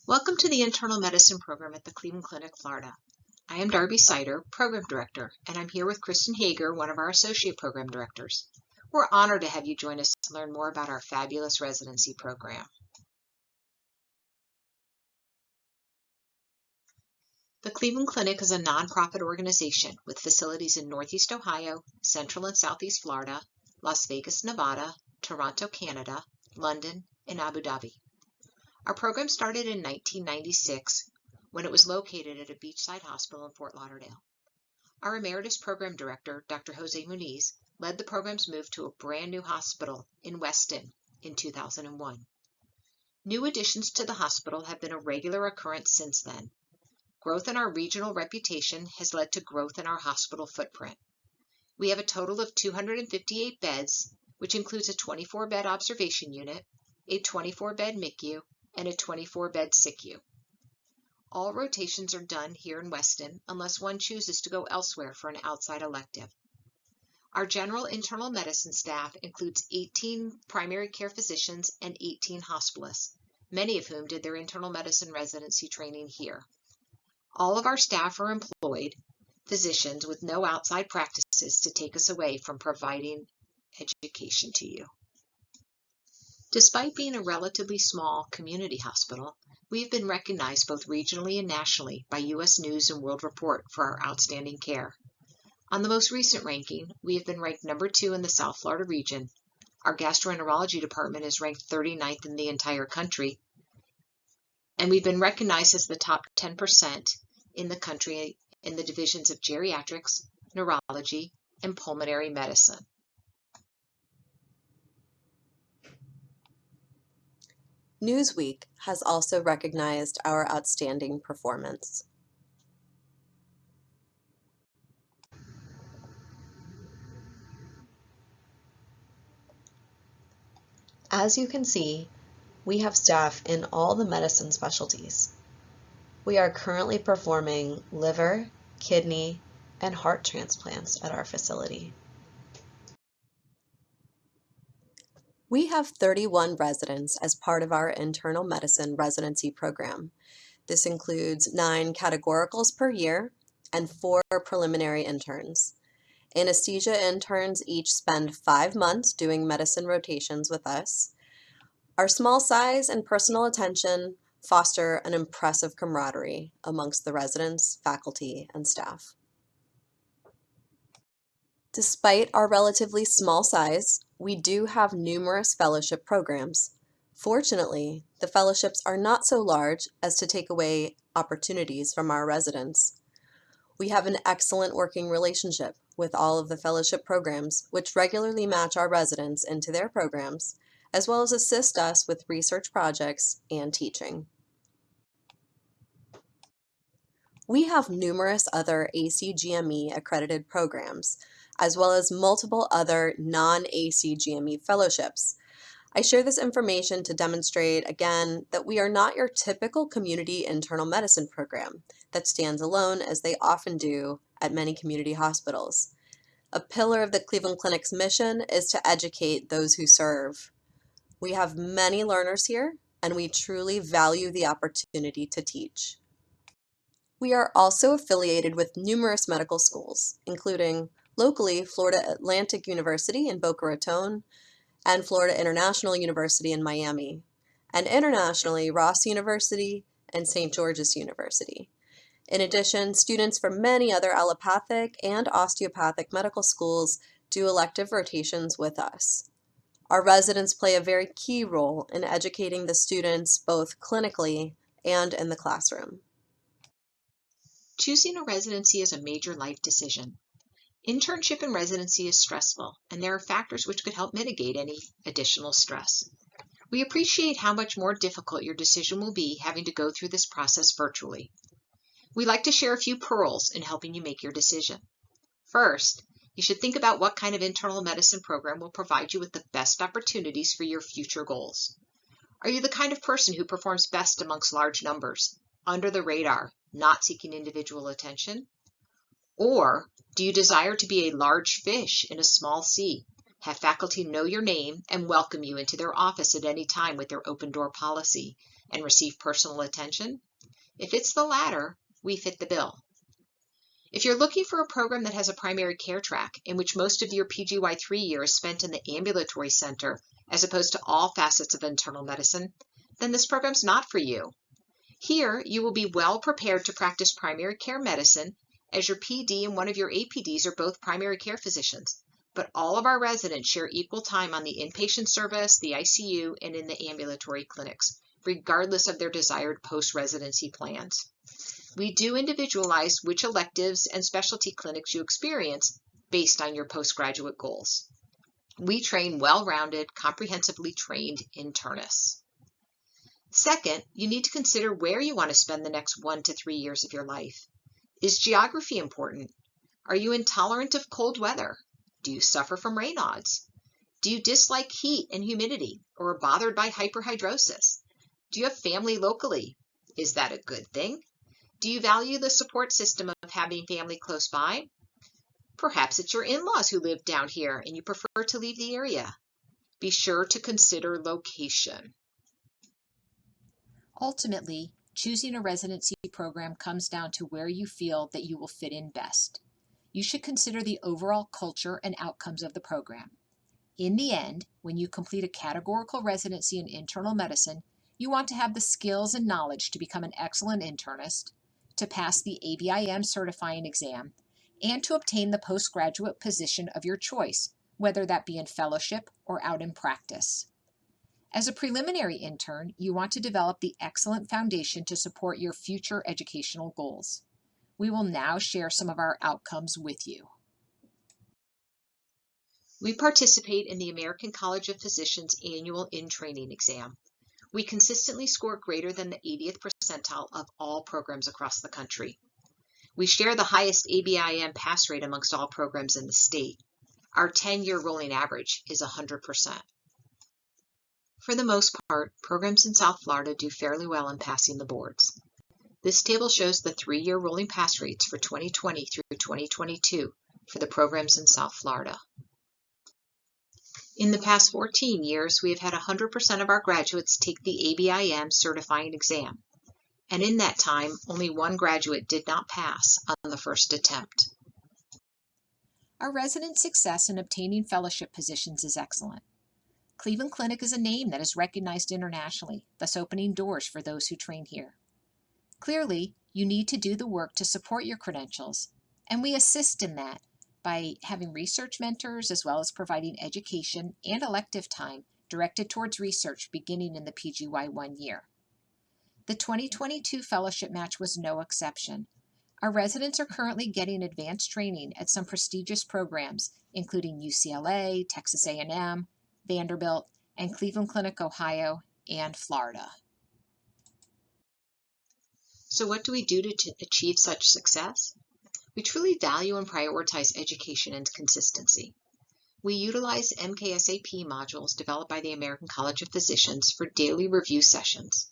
Welcome to the Internal Medicine Program at the Cleveland Clinic, Florida. I am Darby Sider, Program Director, and I'm here with Kristen Hager, one of our Associate Program Directors. We're honored to have you join us to learn more about our fabulous residency program. The Cleveland Clinic is a nonprofit organization with facilities in Northeast Ohio, Central and Southeast Florida, Las Vegas, Nevada, Toronto, Canada, London, and Abu Dhabi. Our program started in 1996 when it was located at a beachside hospital in Fort Lauderdale. Our Emeritus Program Director, Dr. Jose Muniz, led the program's move to a brand new hospital in Weston in 2001. New additions to the hospital have been a regular occurrence since then. Growth in our regional reputation has led to growth in our hospital footprint. We have a total of 258 beds, which includes a 24-bed observation unit, a 24-bed MICU, and a 24-bed SICU. All rotations are done here in Weston unless one chooses to go elsewhere for an outside elective. Our general internal medicine staff includes 18 primary care physicians and 18 hospitalists, many of whom did their internal medicine residency training here. All of our staff are employed physicians with no outside practices to take us away from providing education to you. Despite being a relatively small community hospital, we have been recognized both regionally and nationally by U.S. News and World Report for our outstanding care. On the most recent ranking, we have been ranked number 2 in the South Florida region. Our gastroenterology department is ranked 39th in the entire country, and we've been recognized as the top 10% in the country in the divisions of geriatrics, neurology, and pulmonary medicine. Newsweek has also recognized our outstanding performance. As you can see, we have staff in all the medicine specialties. We are currently performing liver, kidney, and heart transplants at our facility. We have 31 residents as part of our internal medicine residency program. This includes 9 categoricals per year and 4 preliminary interns. Anesthesia interns each spend 5 months doing medicine rotations with us. Our small size and personal attention foster an impressive camaraderie amongst the residents, faculty, and staff. Despite our relatively small size, we do have numerous fellowship programs. Fortunately, the fellowships are not so large as to take away opportunities from our residents. We have an excellent working relationship with all of the fellowship programs, which regularly match our residents into their programs, as well as assist us with research projects and teaching. We have numerous other ACGME accredited programs, as well as multiple other non-ACGME fellowships. I share this information to demonstrate, again, that we are not your typical community internal medicine program that stands alone, as they often do at many community hospitals. A pillar of the Cleveland Clinic's mission is to educate those who serve. We have many learners here, and we truly value the opportunity to teach. We are also affiliated with numerous medical schools, including locally Florida Atlantic University in Boca Raton and Florida International University in Miami, and internationally Ross University and St. George's University. In addition, students from many other allopathic and osteopathic medical schools do elective rotations with us. Our residents play a very key role in educating the students both clinically and in the classroom. Choosing a residency is a major life decision. Internship and residency is stressful, and there are factors which could help mitigate any additional stress. We appreciate how much more difficult your decision will be having to go through this process virtually. We like to share a few pearls in helping you make your decision. First, you should think about what kind of internal medicine program will provide you with the best opportunities for your future goals. Are you the kind of person who performs best amongst large numbers, under the radar, not seeking individual attention? Or do you desire to be a large fish in a small sea, have faculty know your name and welcome you into their office at any time with their open door policy, and receive personal attention? If it's the latter, we fit the bill. If you're looking for a program that has a primary care track in which most of your PGY3 year is spent in the ambulatory center as opposed to all facets of internal medicine, then this program's not for you. Here, you will be well prepared to practice primary care medicine, as your PD and one of your APDs are both primary care physicians, but all of our residents share equal time on the inpatient service, the ICU, and in the ambulatory clinics, regardless of their desired post-residency plans. We do individualize which electives and specialty clinics you experience based on your postgraduate goals. We train well-rounded, comprehensively trained internists. Second, you need to consider where you want to spend the next 1 to 3 years of your life. Is geography important? Are you intolerant of cold weather? Do you suffer from Raynaud's? Do you dislike heat and humidity or are bothered by hyperhidrosis? Do you have family locally? Is that a good thing? Do you value the support system of having family close by? Perhaps it's your in-laws who live down here and you prefer to leave the area. Be sure to consider location. Ultimately, choosing a residency program comes down to where you feel that you will fit in best. You should consider the overall culture and outcomes of the program. In the end, when you complete a categorical residency in internal medicine, you want to have the skills and knowledge to become an excellent internist, to pass the ABIM certifying exam, and to obtain the postgraduate position of your choice, whether that be in fellowship or out in practice. As a preliminary intern, you want to develop the excellent foundation to support your future educational goals. We will now share some of our outcomes with you. We participate in the American College of Physicians annual in-training exam. We consistently score greater than the 80th percentile of all programs across the country. We share the highest ABIM pass rate amongst all programs in the state. Our 10-year rolling average is 100%. For the most part, programs in South Florida do fairly well in passing the boards. This table shows the 3-year rolling pass rates for 2020 through 2022 for the programs in South Florida. In the past 14 years, we have had 100% of our graduates take the ABIM certifying exam, and in that time, only one graduate did not pass on the first attempt. Our resident success in obtaining fellowship positions is excellent. Cleveland Clinic is a name that is recognized internationally, thus opening doors for those who train here. Clearly, you need to do the work to support your credentials, and we assist in that by having research mentors as well as providing education and elective time directed towards research beginning in the PGY1 year. The 2022 fellowship match was no exception. Our residents are currently getting advanced training at some prestigious programs, including UCLA, Texas A&M, Vanderbilt, and Cleveland Clinic, Ohio, and Florida. So what do we do to achieve such success? We truly value and prioritize education and consistency. We utilize MKSAP modules developed by the American College of Physicians for daily review sessions.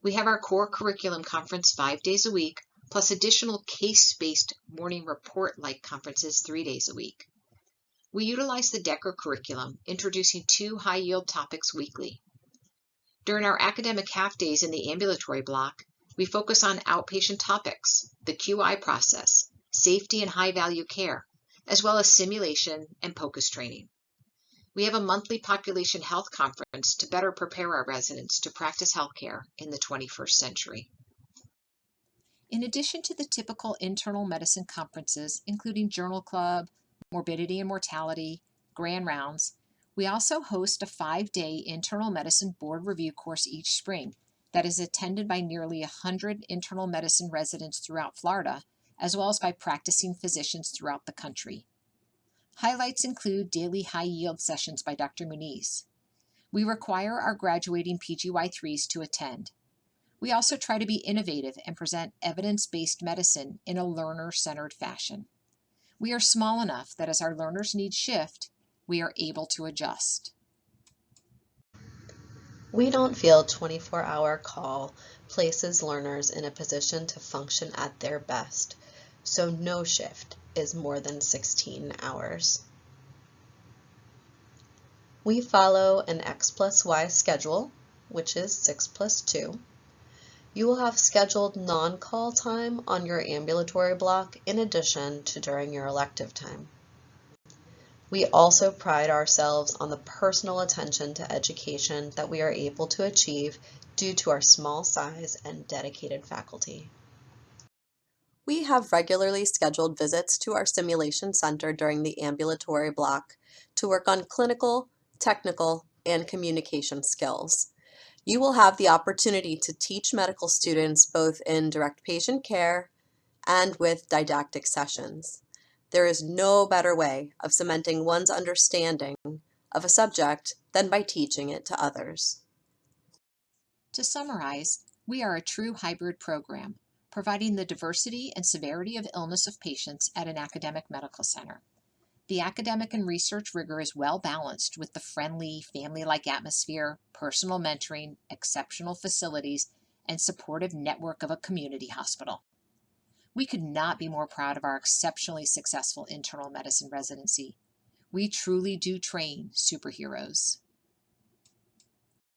We have our core curriculum conference 5 days a week, plus additional case-based morning report-like conferences 3 days a week. We utilize the Decker curriculum, introducing 2 high-yield topics weekly. During our academic half-days in the ambulatory block, we focus on outpatient topics, the QI process, safety and high-value care, as well as simulation and POCUS training. We have a monthly population health conference to better prepare our residents to practice healthcare in the 21st century. In addition to the typical internal medicine conferences, including Journal Club, Morbidity and Mortality, Grand Rounds, we also host a 5-day internal medicine board review course each spring that is attended by nearly 100 internal medicine residents throughout Florida, as well as by practicing physicians throughout the country. Highlights include daily high-yield sessions by Dr. Muniz. We require our graduating PGY3s to attend. We also try to be innovative and present evidence-based medicine in a learner-centered fashion. We are small enough that as our learners' needs shift, we are able to adjust. We don't feel 24-hour call places learners in a position to function at their best, so no shift is more than 16 hours. We follow an X plus Y schedule, which is 6 plus 2. You will have scheduled non-call time on your ambulatory block in addition to during your elective time. We also pride ourselves on the personal attention to education that we are able to achieve due to our small size and dedicated faculty. We have regularly scheduled visits to our simulation center during the ambulatory block to work on clinical, technical, and communication skills. You will have the opportunity to teach medical students both in direct patient care and with didactic sessions. There is no better way of cementing one's understanding of a subject than by teaching it to others. To summarize, we are a true hybrid program, providing the diversity and severity of illness of patients at an academic medical center. The academic and research rigor is well balanced with the friendly, family-like atmosphere, personal mentoring, exceptional facilities, and supportive network of a community hospital. We could not be more proud of our exceptionally successful internal medicine residency. We truly do train superheroes.